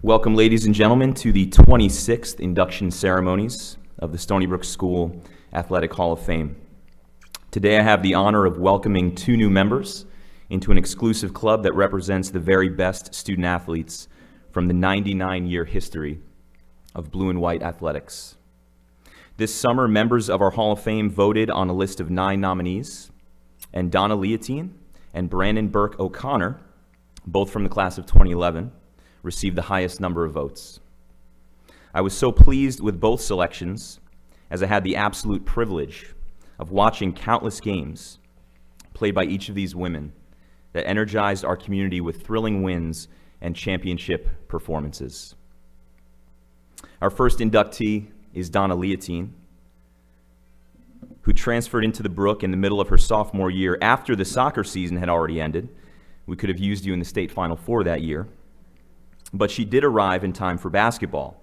Welcome, ladies and gentlemen, to the 26th induction ceremonies of the Stony Brook School Athletic Hall of Fame. Today I have the honor of welcoming two new members into an exclusive club that represents the very best student athletes from the 99-year history of blue and white athletics. This summer, members of our Hall of Fame voted on a list of 9 nominees, and Donna Liotine and Brannon Burke O'Connor, both from the class of 2011, received the highest number of votes. I was so pleased with both selections as I had the absolute privilege of watching countless games played by each of these women that energized our community with thrilling wins and championship performances. Our first inductee is Donna Liotine, who transferred into the Brook in the middle of her sophomore year after the soccer season had already ended. We could have used you in the state Final Four that year. But she did arrive in time for basketball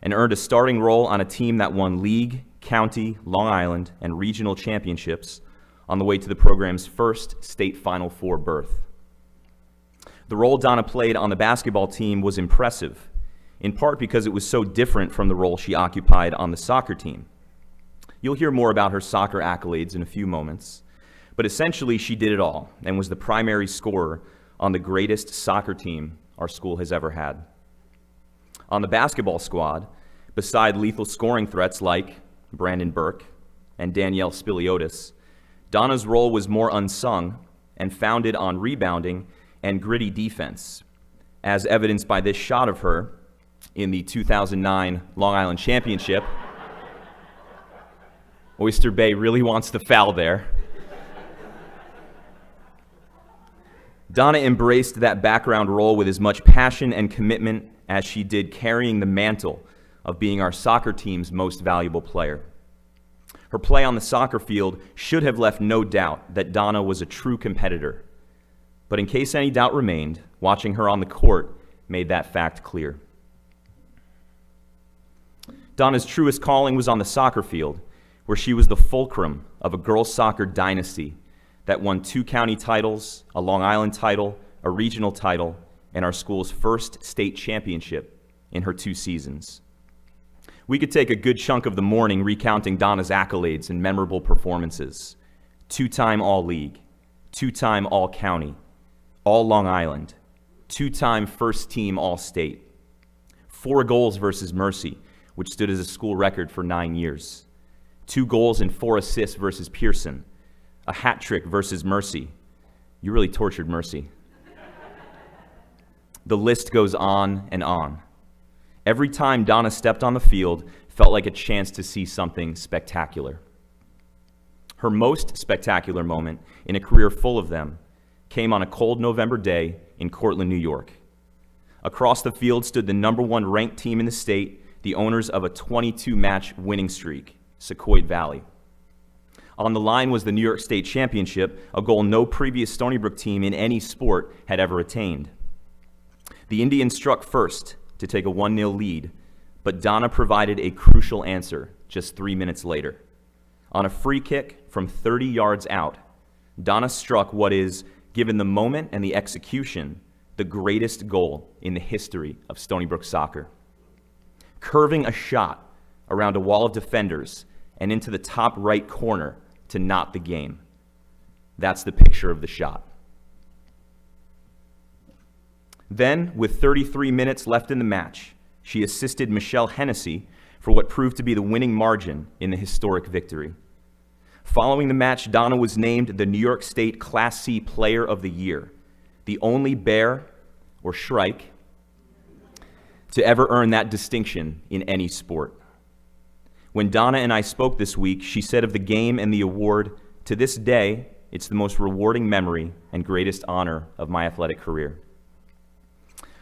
and earned a starting role on a team that won league, county, Long Island, and regional championships on the way to the program's first state Final Four berth. The role Donna played on the basketball team was impressive, in part because it was so different from the role she occupied on the soccer team. You'll hear more about her soccer accolades in a few moments, but essentially she did it all and was the primary scorer on the greatest soccer team our school has ever had. On the basketball squad, beside lethal scoring threats like Brannon Burke and Danielle Spiliotis, Donna's role was more unsung and founded on rebounding and gritty defense, as evidenced by this shot of her in the 2009 Long Island Championship. Oyster Bay really wants the foul there. Donna embraced that background role with as much passion and commitment as she did carrying the mantle of being our soccer team's most valuable player. Her play on the soccer field should have left no doubt that Donna was a true competitor. But in case any doubt remained, watching her on the court made that fact clear. Donna's truest calling was on the soccer field, where she was the fulcrum of a girls' soccer dynasty that won 2 county titles, a Long Island title, a regional title, and our school's first state championship in her 2 seasons. We could take a good chunk of the morning recounting Donna's accolades and memorable performances. 2-time All-League, 2-time All-County, All-Long Island, 2-time first-team All-State, 4 goals versus Mercy, which stood as a school record for 9 years, 2 goals and 4 assists versus Pearson, a hat trick versus Mercy. You really tortured Mercy. The list goes on and on. Every time Donna stepped on the field felt like a chance to see something spectacular. Her most spectacular moment, in a career full of them, came on a cold November day in Cortland, New York. Across the field stood the #1 ranked team in the state, the owners of a 22-match winning streak, Sequoia Valley. On the line was the New York State Championship, a goal no previous Stony Brook team in any sport had ever attained. The Indians struck first to take a 1-0 lead, but Donna provided a crucial answer just 3 minutes later. On a free kick from 30 yards out, Donna struck what is, given the moment and the execution, the greatest goal in the history of Stony Brook soccer. Curving a shot around a wall of defenders and into the top right corner to knot the game. That's the picture of the shot. Then, with 33 minutes left in the match, she assisted Michelle Hennessy for what proved to be the winning margin in the historic victory. Following the match, Donna was named the New York State Class C Player of the Year, the only Bear or Shrike to ever earn that distinction in any sport. When Donna and I spoke this week, she said of the game and the award, "To this day, it's the most rewarding memory and greatest honor of my athletic career."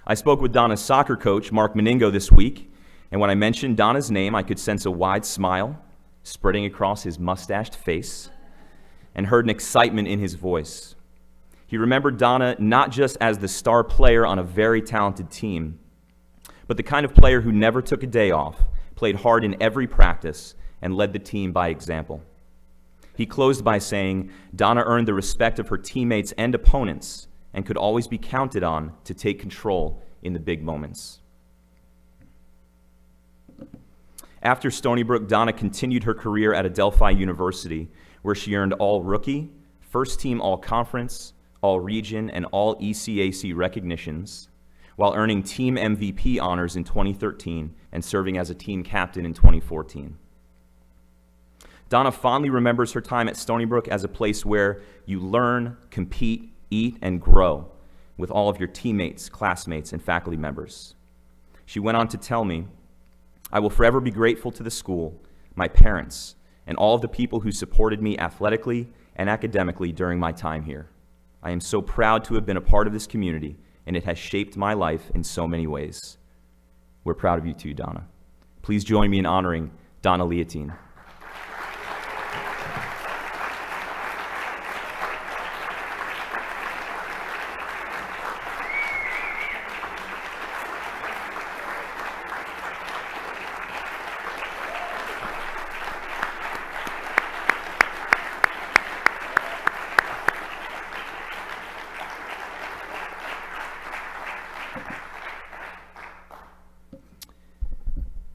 I spoke with Donna's soccer coach, Mark Meningo, this week, and when I mentioned Donna's name, I could sense a wide smile spreading across his mustached face and heard an excitement in his voice. He remembered Donna not just as the star player on a very talented team, but the kind of player who never took a day off, played hard in every practice, and led the team by example. He closed by saying, Donna earned the respect of her teammates and opponents and could always be counted on to take control in the big moments. After Stony Brook, Donna continued her career at Adelphi University, where she earned All-Rookie, First-Team All-Conference, All-Region, and All-ECAC recognitions, while earning Team MVP honors in 2013 and serving as a team captain in 2014. Donna fondly remembers her time at Stony Brook as a place where you learn, compete, eat, and grow with all of your teammates, classmates, and faculty members. She went on to tell me, "I will forever be grateful to the school, my parents, and all of the people who supported me athletically and academically during my time here. I am so proud to have been a part of this community, and it has shaped my life in so many ways." We're proud of you too, Donna. Please join me in honoring Donna Liotine.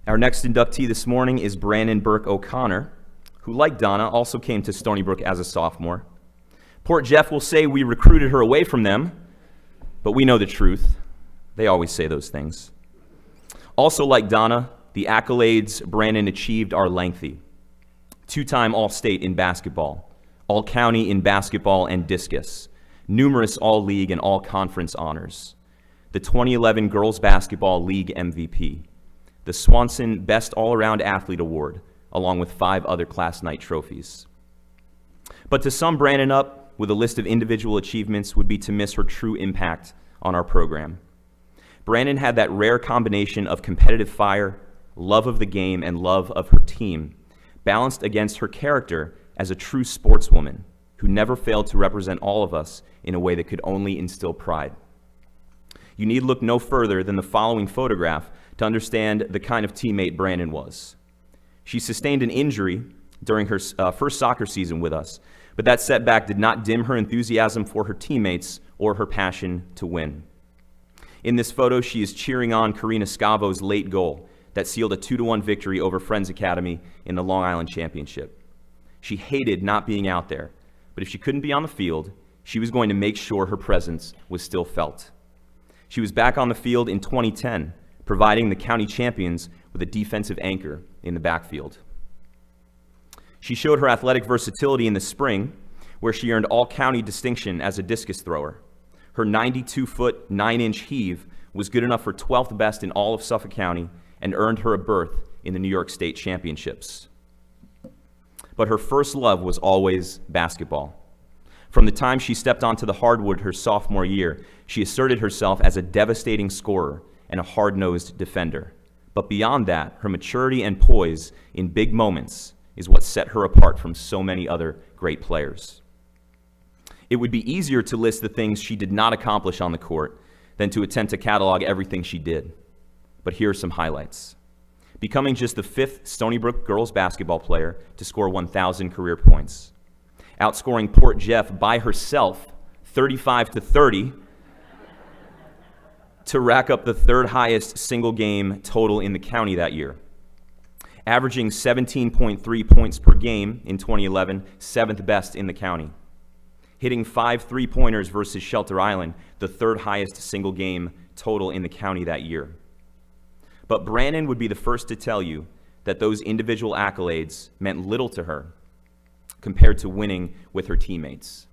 Our next inductee this morning is Brannon Burke O'Connor, who, like Donna, also came to Stony Brook as a sophomore. Port Jeff will say we recruited her away from them, but we know the truth. They always say those things. Also, like Donna, the accolades Brannon achieved are lengthy. Two-time All-State in basketball, All-County in basketball and discus, numerous All-League and All-Conference honors, the 2011 Girls Basketball League MVP, the Swanson Best All-Around Athlete Award, along with 5 other class night trophies. But to sum Brannon up with a list of individual achievements would be to miss her true impact on our program. Brannon had that rare combination of competitive fire, love of the game, and love of her team, balanced against her character as a true sportswoman who never failed to represent all of us in a way that could only instill pride. You need look no further than the following photograph to understand the kind of teammate Brannon was. She sustained an injury during her first soccer season with us, but that setback did not dim her enthusiasm for her teammates or her passion to win. In this photo, she is cheering on Karina Scavo's late goal that sealed a 2-1 victory over Friends Academy in the Long Island Championship. She hated not being out there, but if she couldn't be on the field, she was going to make sure her presence was still felt. She was back on the field in 2010, providing the county champions with a defensive anchor in the backfield. She showed her athletic versatility in the spring, where she earned all-county distinction as a discus thrower. Her 92-foot, 9-inch heave was good enough for 12th best in all of Suffolk County and earned her a berth in the New York State Championships. But her first love was always basketball. From the time she stepped onto the hardwood her sophomore year, she asserted herself as a devastating scorer and a hard-nosed defender. But beyond that, her maturity and poise in big moments is what set her apart from so many other great players. It would be easier to list the things she did not accomplish on the court than to attempt to catalog everything she did. But here are some highlights. Becoming just the 5th Stony Brook girls basketball player to score 1,000 career points. Outscoring Port Jeff by herself, 35-30, to rack up the 3rd highest single game total in the county that year. Averaging 17.3 points per game in 2011, 7th best in the county. Hitting 5 3-pointers versus Shelter Island, the 3rd highest single game total in the county that year. But Brannon would be the first to tell you that those individual accolades meant little to her compared to winning with her teammates.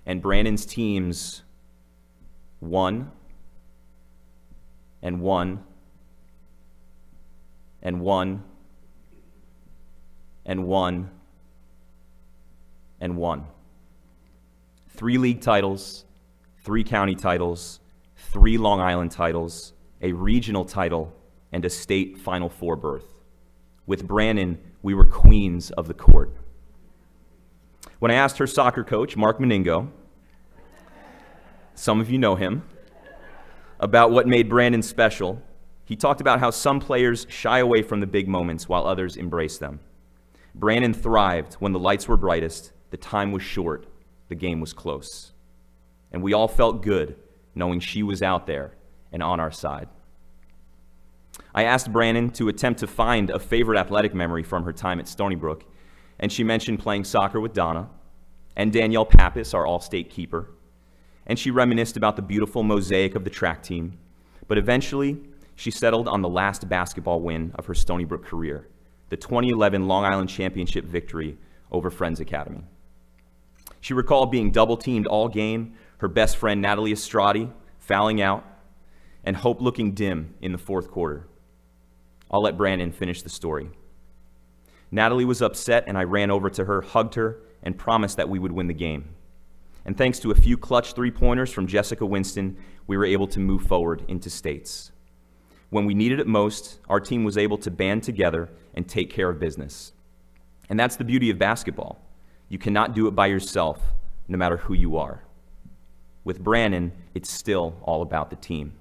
And Brannon's teams won and won and won and won and won. 3 league titles, 3 county titles, 3 Long Island titles, a regional title, and a state Final Four berth. With Brannon, we were queens of the court. When I asked her soccer coach, Mark Meningo, some of you know him, about what made Brannon special, he talked about how some players shy away from the big moments while others embrace them. Brannon thrived when the lights were brightest, the time was short, the game was close. And we all felt good knowing she was out there and on our side. I asked Brannon to attempt to find a favorite athletic memory from her time at Stony Brook, and she mentioned playing soccer with Donna and Danielle Pappas, our all-state keeper, and she reminisced about the beautiful mosaic of the track team, but eventually she settled on the last basketball win of her Stony Brook career, the 2011 Long Island Championship victory over Friends Academy. She recalled being double-teamed all game, her best friend Natalie Estradi fouling out, and hope looking dim in the fourth quarter. I'll let Brannon finish the story. Natalie was upset, and I ran over to her, hugged her, and promised that we would win the game. And thanks to a few clutch three-pointers from Jessica Winston, we were able to move forward into states. When we needed it most, our team was able to band together and take care of business. And that's the beauty of basketball. You cannot do it by yourself, no matter who you are. With Brannon, it's still all about the team.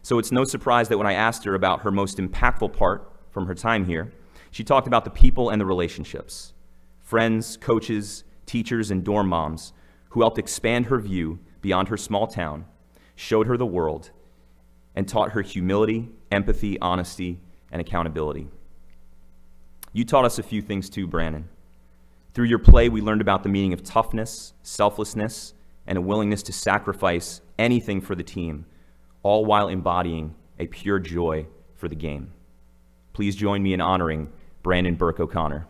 So it's no surprise that when I asked her about her most impactful part from her time here, she talked about the people and the relationships. Friends, coaches, teachers, and dorm moms who helped expand her view beyond her small town, showed her the world, and taught her humility, empathy, honesty, and accountability. You taught us a few things too, Brannon. Through your play, we learned about the meaning of toughness, selflessness, and a willingness to sacrifice anything for the team, all while embodying a pure joy for the game. Please join me in honoring Brannon Burke O'Connor.